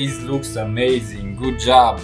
this looks amazing. Good job.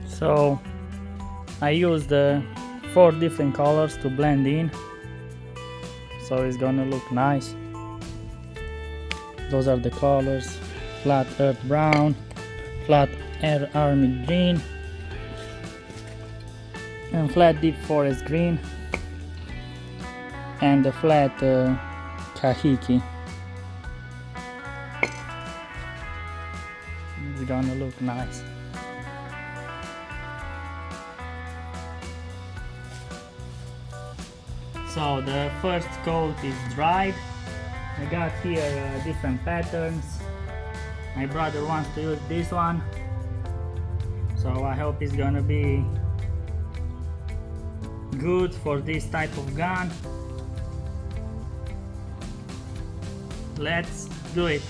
So I used 4 different colors to blend in, so it's gonna look nice. Those are the colors: flat earth brown, flat air army green, and flat deep forest green, and the flat kahiki. It's gonna look nice. So the first coat is dried. I got here different patterns. My brother wants to use this one, so I hope it's gonna be good for this type of gun. Let's do it.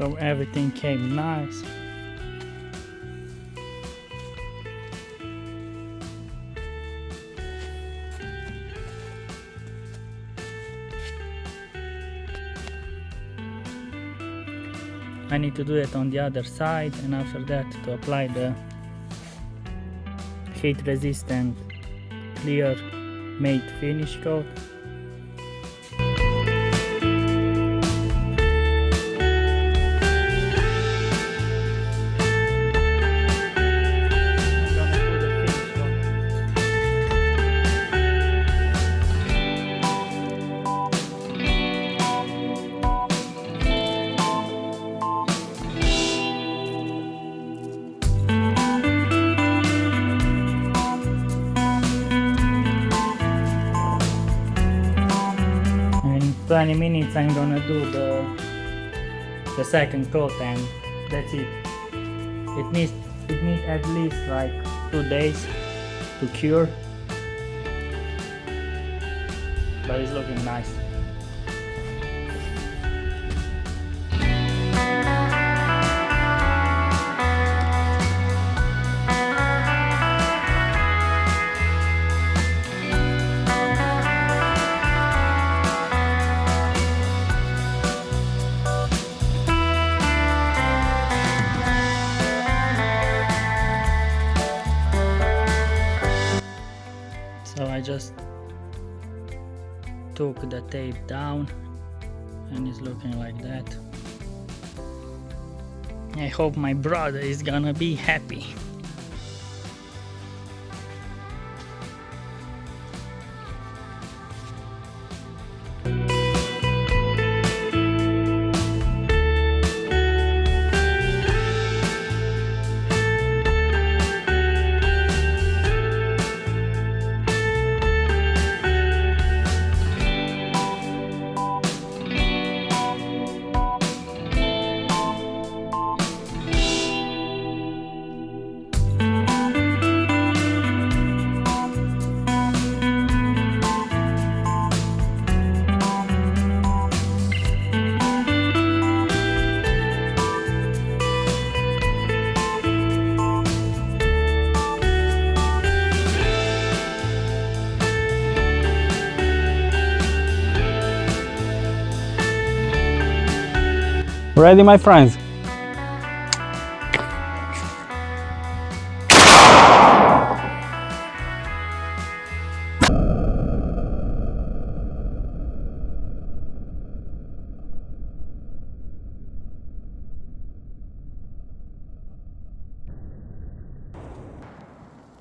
So everything came nice. I need to do it on the other side, and after that to apply the heat resistant clear matte finish coat. In 20 minutes I'm gonna do the second coat, and that's it. It needs at least like 2 days to cure, but it's looking nice. So I just took the tape down and it's looking like that. I hope my brother is gonna be happy. Ready, my friends?